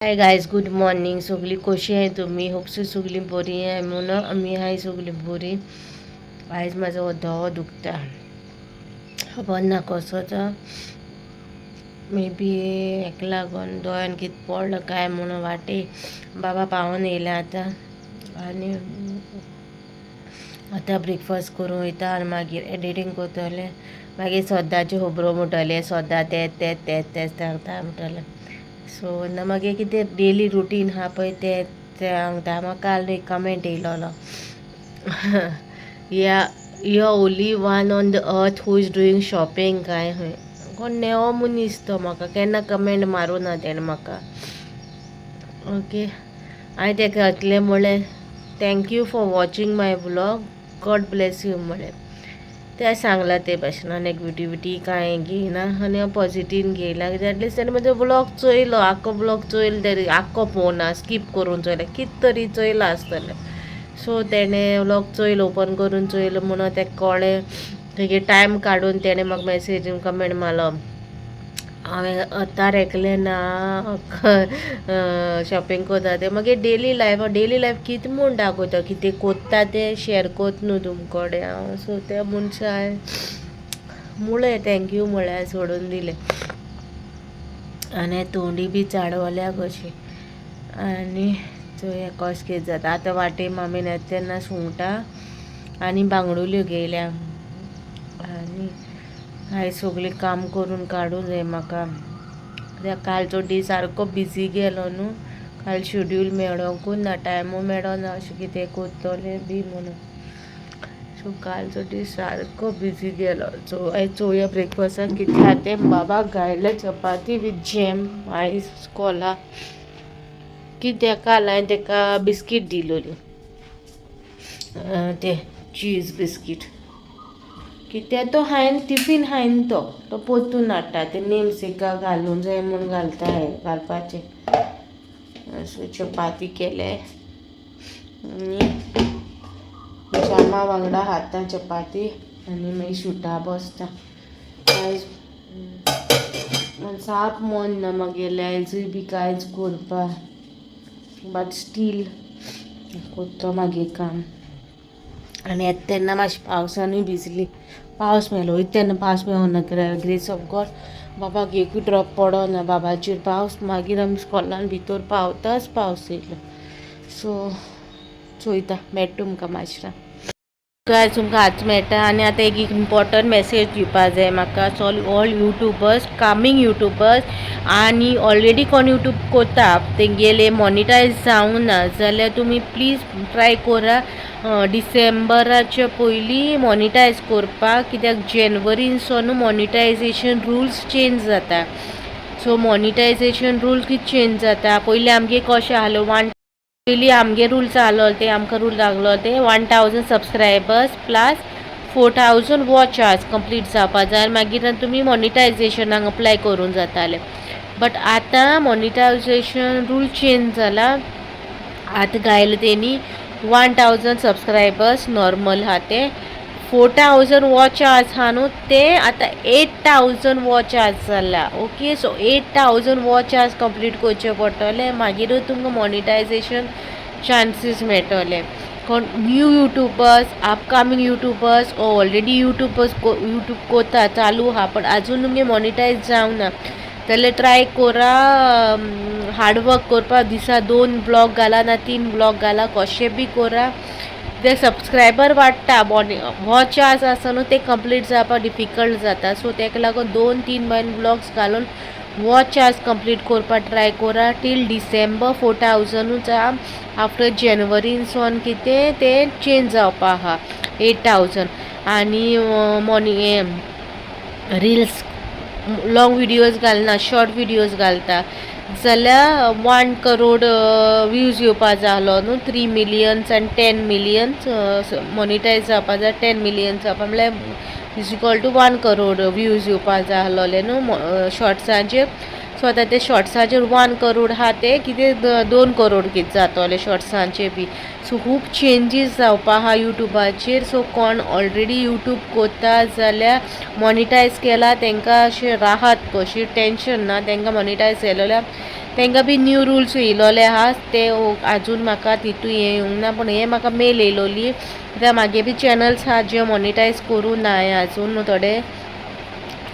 Hi guys, good morning. सगळी कशी आहे तुम्ही? होपसो सगळी बरी आहे म्हणून आम्ही आहे सगळी बरी. आयज म्हाजो धवो दुखता, खबर ना कसो तो. मे बी हेक लागून दोळ्यान कितें पडलं काय म्हणून वाटे. बाबा पावून येयला आतां आनी आतां ब्रेकफास्ट करूं वयता आनी मागीर एडिटींग करतलें. मागीर सद्दांचे खबरो म्हणटले, सद्दां तेच सांगता म्हणटलें. सो ना मागीर कितें डेली रुटीन आहा पळय तें सांगता. म्हाका काल एक कमेंट येयलोलो, या only one on the earth who is doing shopping काय खंय. कोण नेवो मनीस तो. म्हाका केन्ना कमेंट मारूं ना तेणें म्हाका. ओके, हांवें तेका घातलें म्हळें thank you for watching my vlog, God bless you म्हळें. ते सांगला ते भाशेन नेगेटिविटी कांय घेयना आनी हांव पॉझिटीव घेयला. कित्याक एटलिस्ट तेणें म्हजो ब्लॉग चोयलो, आख्खो ब्लॉग चोयलो, तरी आख्खो पळोवना, स्कीप करून चोयलें, कित तरी चोयलां आसतलें. सो तेणें व्लॉग चोयलो, ओपन करून चोयलो म्हणून तेका कळ्ळें. तेगे टायम काडून तेणें म्हाका मॅसेजीन कमेंट मारलो, हांवें आतां रेकलें ना शॉपिंग कोता तें. मागीर डेली लायफ कितें म्हूण दाखयता, कितें कोत्ता तें शॅर कोत न्हू तुमकोडे हांव. सो त्या मनशान म्हळें थँक्यू म्हळ्यार सोडून दिलें. आनी तोंडी बी चाडवल्या कशी. आनी चोया कशें कितें जाता. आतां वाटे मामीन येता तेन्ना सुंगटां आनी बांगडुल्यो घेयल्या. आनी हांवें सगळीं काम करून काडूं जाय म्हाका. कित्याक कालचो डे सारको बिजी गेलो न्हू. काल शेड्यूल मेळोंकूच ना, टायमू मेळोना अशें कितें कोत्तोलें बी म्हणून. सो कालचो दीस सारको बिजी गेलो. सो आयज चोवया ब्रेकफास्टाक कितें आहा तें. बाबाक घायले चपाती वीथ जॅम आयज स्कॉला. कित्याक काल हांवें तेका बिस्कीट दिलोली, ते चीज बिस्कीट. कित्याक तो हांवें टिफीन तो पोत्तून हाडटा. ते नेमसेका घालूंक जाय म्हूण घालता घालपाचें. सो चपाती केले आनी जामा वांगडा खाता चपाती आनी मागीर शुटा बसता. आयज साप मन ना मागेलें आयजूय बी कांयच करपा. बट स्टील कोत्तो मागीर काम. आनी येता तेन्ना मातशें पावसानूय भिजली. पावस मेलो वयता तेन्ना पावस मेळोना. ग्रेस ऑफ गॉड बाबाक एकूय ड्रॉप पडोना बाबाचेर पावस. मागीर आमी स्कॉलान भितर पावताच पावस येयलो. सो चोयता मेळटा तुमकां माशरां. काय तुमकां आज मेळटा. आनी आतां एक इम्पॉर्टंट मॅसेज दिवपा जाय म्हाका. ऑल युट्यूबर्स, कामींग युट्यूबर्स आनी ऑलरेडी कोण यूट्यूब कोता तेंगेले मॉनिटायज जावंक ना जाल्यार तुमी प्लीज ट्राय करा डिसेंबराच्या पयलीं मॉनिटायज करपाक. कित्याक जेनवरीनसोन मॉनिटायजेशन रुल्स चेंज जाता. सो मॉनिटायजेशन रूल कितें चेंज जाता, पयलीं आमगे कशें आहलो पयलीं आमगे रूल्स आहलो ते आमकां रूल लागलो ते 1000 subscribers plus 4000 watch hours complete जावपा जाय. मागीर तुमी मॉनिटायजेशनाक अप्लाय करूंक जातालें. बट आतां मॉनिटायजेशन रूल चेंज जाला. आतां घायला तेणी 1000 सबस्क्रायबर्स नॉर्मल आहा ते. 4000 वॉच आवर्स आहा न्हू ते आतां 8000 वॉच आवर्स जाला. Okay, so 8000 watch hours complete करचे पडटले मागीरूच तुमकां मॉनिटायजेशन चान्सीस मेळटले. कोण new YouTubers, upcoming YouTubers already YouTube कोता चालू आहा पण आजून तुमगे मॉनिटायज जावंक ना जाल्यार ट्राय करा हार्डवर्क करपा. दिसा 2 ब्लॉग घाला ना 3 ब्लॉग घाला, कशें बी करा. ते सबस्क्रायबर वाडटा, वॉच आवर्स आसा न्हू ते कंप्लीट जावपाक डिफिकल्ट जाता. सो तेका लागून 2-3 ब्लॉग्स घालून वॉच आवर्स कंप्लीट करपाक ट्राय करा. टील डिसेंबर 4000 आफ्टर जेनवरीनसोन कितें तें चेंज जावपा आहा 8000. आनी रिल्स लॉंग विडियोज घालना, शॉर्ट विडियोज घालता जाल्यार 1 करोड व्यूज येवपा जाय आहलो न्हू. 3 मिलियन्स आनी 10 मिलियन्स मॉनिटायज जावपा जाय. 10 मिलियन्स जावपा म्हळ्यार is equal to 1 crore views येवपा जाय आहलोले न्हू शॉर्ट्सांचेर. सो आतां ते शॉर्ट्साचेर 1 करोड आहा ते कितें 2 करोड कितें जातोले शॉर्ट्सांचे बी. सो खूब चेंजीस जावपा आहा युट्यूबाचेर. सो कोण ऑलरेडी यूट्यूब कोत्ता जाल्यार मॉनिटायज केला तेंकां अशें राहत कशी टेंशन ना, तेंकां मॉनिटायज केलोल्या तेंकां बी न्यू रुल्स येयलोले आहा. ते आजून म्हाका तितू हें येवंक ना, पूण हें म्हाका मेल येयलोली कित्याक म्हागे बी चॅनल्स आहा जे मॉनिटायज करूं नाय आजून थोडे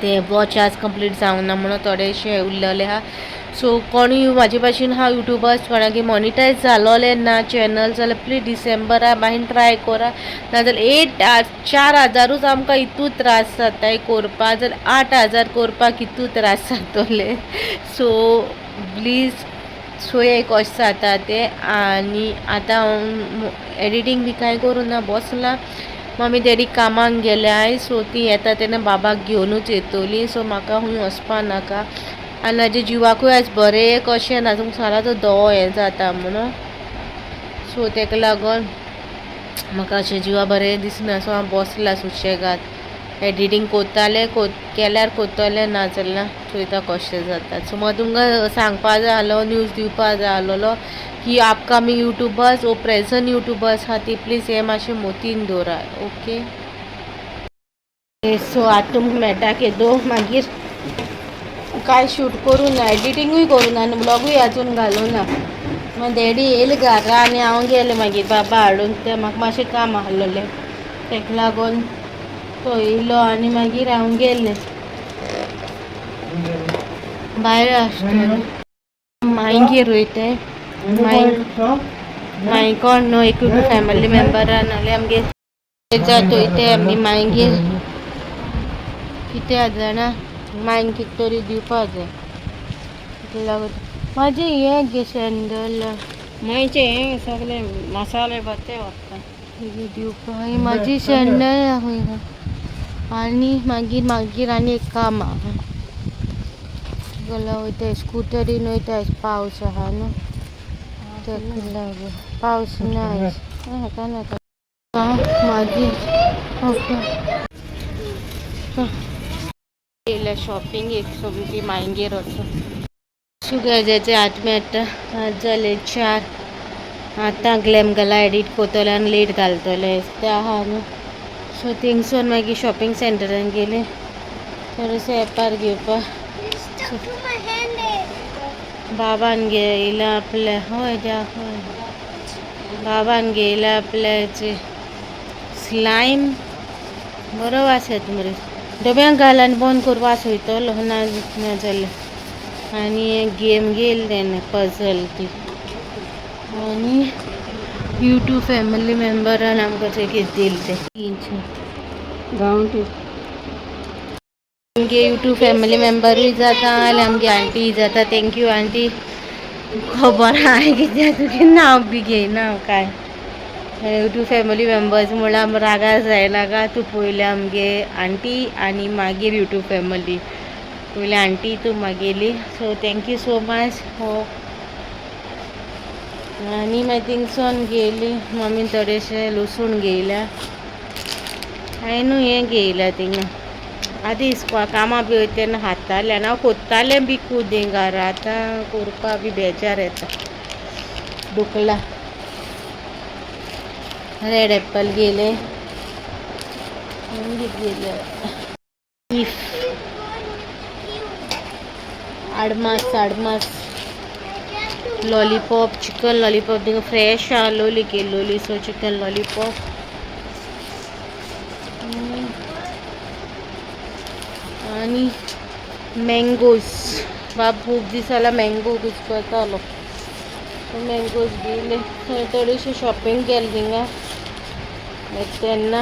ते वॉच आज कंप्लीट जावंक ना म्हणून थोडेशे उरलेले आहा. सो कोणूय म्हाजे भाशेन आहा युट्यूबर्स कोणागे मॉनिटायज जालोले ना चॅनल जाल्यार प्लीज डिसेंबरा भायर ट्राय करा, नाजाल्यार 4,000 आमकां इतू त्रास जाताय करपा जाल्यार 8,000 करपाक कितू त्रास जातोले. सो प्लीज सोय कशें जाता ते. आनी आतां हांव एडिटींग बी कांय करूं ना, बसलां. मम्मी डॅडी कामाक गेल्याय, सो ती येता तेन्ना बाबाक घेवनूच येतली. सो म्हाका खूंय वचपा नाका आनी म्हाज्या जिवाकूय आयज बरें कशें ना, सालाचो दोळो हें जाता म्हणून. सो तेका लागोन म्हाका अशें जिवा बरें दिसना. सो हांव बसलां सुशेगाद एडिटींग केल्यार कोत्तोलें, ना जाल्यार चोयता कशें जाता. सो म्हाका तुमकां सांगपा जाय आहलो, न्यूज दिवपा जाय आहलोलो की अपकमींग यूट्यूबर्स वो प्रेझंट यूट्यूबर्स आहा ती प्लीज हें मातशें मोतीन दवराय. ओके. सो आतां तुमकां मेळटा केदो मागीर कांय शूट करूं ना, एडिटींगूय करूं ना आनी ब्लॉगूय आजून घालूं ना. मागीर डॅडी येयले घरा आनी हांव गेलें मागीर बाबा हाडून. ते म्हाका मातशें काम आहलोलें तेका लागोन तो येयलो आनी मागीर हांव गेलें भायर आसतलें. मांयगेर वयताय. मांय कोण न्हू एक फॅमिली मेंबर नाल्यार आमगे जातोय आमगे मांयगेर कितें जाणा मांयक कितें तरी दिवपा जाय. लागून म्हाजें हें गे सँडल मांयचें हें सगलें मसाले बते वता दिवपा. म्हाजी सँडल खंय आनी मागीर आनी एक काम आहा वयता स्कुटरीन वयता. पावस आहा न्हू तेका लागून पावस ना मागीर येयल्या शॉपिंग एक सोमती मांयगेर वचून शुगराचे 8 मेळटा. आज जाले 4. आतां ग्लॅम घाला एडीट कोतोले आनी लेट घालतले ते आहा न्हू. सो थिंगसून मागीर शॉपिंग सेंटरान गेले थोडेशे एपार घेवपा. बाबान घेयला आपल्या हय बाबान घेयला आपल्याचे स्लायम बरो वास येता मरे. डब्यांक घाल आनी बंद कर वास वयतलो ना जाल्यार. आनी गेम घेयली तेन्ना पजल ती आनी यूट्यूब फॅमिली मेंबरान आमकां ते कितें दिलें ते गांवठी आमगे यूट्यूब फॅमिली मेंबरूय जाता आनी आमगे आंटी जाता. Thank you aunty. खबर हांवें कित्याक तुगे नांव बी घेयना हांव कांय. यूट्यूब फॅमिली मेंबर्स म्हणल्यार रागा जायनाका. तूं पयलें आमगे आंटी आनी मागीर यूट्यूब फॅमिली. पयलीं आंटी तूं मागेली. So thank you so much. हो आनी मागीर थिंगसून गेली मम्मीन थोडेशें लसूण घेयल्या. हांवें हें घेयल्या थिंगा आदी कामां बी वयता तेन्ना हाडटालें आनी हांव कोत्तालें बी खूद घरा. आतां करपा बी बेजार येता. दुखला. रेड एप्पल गेले आडमास लॉलीपॉप चिकन लॉलीपॉप थिंगा फ्रेश आहलोली केल्लोली. सो चिकन लॉलीपॉप आनी मँगोज. बाब खूब दीस जाला मँगो घुसपतालो. मँगोज घेयले. थोडीशी शॉपिंग केली थिंगा तेन्ना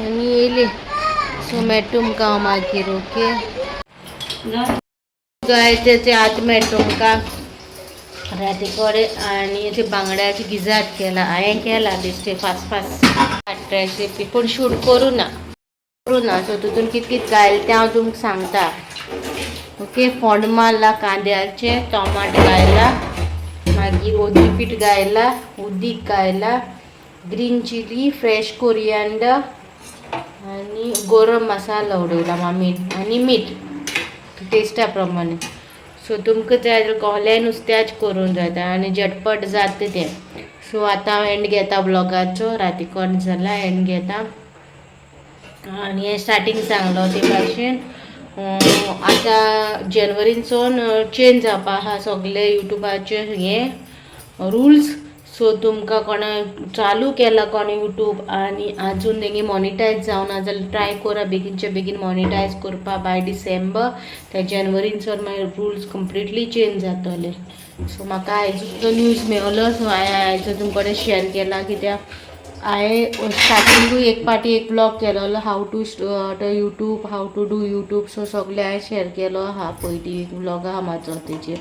आनी येयली. सो मेळटा तुमकां हांव मागीर. ओके गाय ते आतां मेळटा तुमकां राती कोडे आनी ते बांगड्याची गिजाट केला. हांवें केला बेश्टे फास्ट रेसिपी पूण शूट करूं ना. सो तितून कितें कितें घायलें तें हांव तुमकां सांगता. ओके. फोंड मारला कांद्याचे, टोमाट घायला, मागीर ओदी पीठ घायला, उदीक घायला, ग्रीन चिली, फ्रेश कोरिएंडर आनी गरम मसाला उडयला मामीन आनी मीठ. टेस्टा प्रमाणे. सो तुमकां जाय जाल्यार कोहले नुस्त्याच करून जाता आनी झटपट जाता तें. सो आतां हांव एंड घेता ब्लॉगाचो, राती कोण जाला एंड घेता. आनी हें स्टार्टींग सांगलो ते भाशेन आतां जेनवरीनसून चेंज जावपा आहा सगळे युट्यूबाचे हे रुल्स. सो तुमकां कोणा चालू केला कोणी यूट्यूब आनी आजून तेंगे मॉनिटायज जावना जाल्यार ट्राय करा बेगीनचे बेगीन मॉनिटायज करपा बाय डिसेंबर. त्या जेनवरीनसून मागीर रुल्स कंप्लिटली चेंज जातले. सो म्हाका आयजूच न्यूज मेळलो, सो हांवें आयजो तुमचे कडेन शेअर केला. कित्याक हांवें स्टार्टिंगूय एक पाटी एक ब्लॉग केलोलो how to YouTube, how to do YouTube. So सगळें हांवें शेअर केलो आहा. पयलीं एक ब्लॉग आहा म्हाजो तेजेर.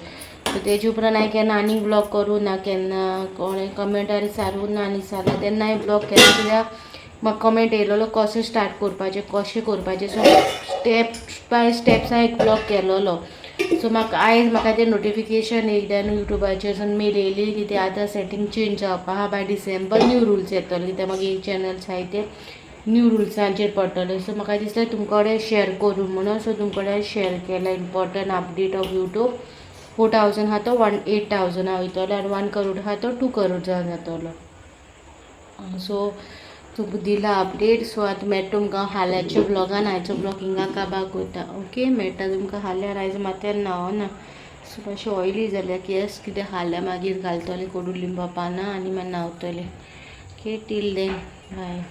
सो तेजे उपरांत हांवें केन्ना आनीक ब्लॉग करूं ना, केन्ना कोणें कमेंटार विचारूं ना आनी विचारलें तेन्ना हांवें ब्लॉग केलो. कित्याक म्हाका कमेंट येयलोलो कशें स्टार्ट करपाचें, कशें करपाचें. सो स्टेप बाय स्टेप्स हांवें एक ब्लॉग केलोलो. सो म्हाका तें नोटिफिकेशन एकदां यूट्यूबाचेर मेल येयली की ते आतां सेटींग चेंज जावपा आहा. बाय डिसेंबर न्यू रुल्स येतले. कित्याक मागीर चॅनल्स आहाय ते न्यू रुल्सांचेर पडटले. सो म्हाका दिसलें तुमचे कडेन शेअर करूं म्हणून. सो तुमचे कडेन शेअर केला इम्पॉर्टंट अपडेट ऑफ यूट्यूब. 4,000 आहा तो 8,000 वयतलो आनी 1 करोड आहा तो 2 करोड जातलो. सो तुमकां दिला अपडेट. सो आतां मेळटा तुमकां हाल्याच्या ब्लॉगान. आयचो ब्लॉग हिंगा काबार करता. ओके, मेळटा तुमकां हाल्यार. आयज माथ्यार न्हांवना. सो मातशें ऑयली जाल्या केस, कित्याक हाल्या मागीर घालतलें कोडू लिंबा पानां आनी मागीर न्हांवतलें. Okay, till then bye.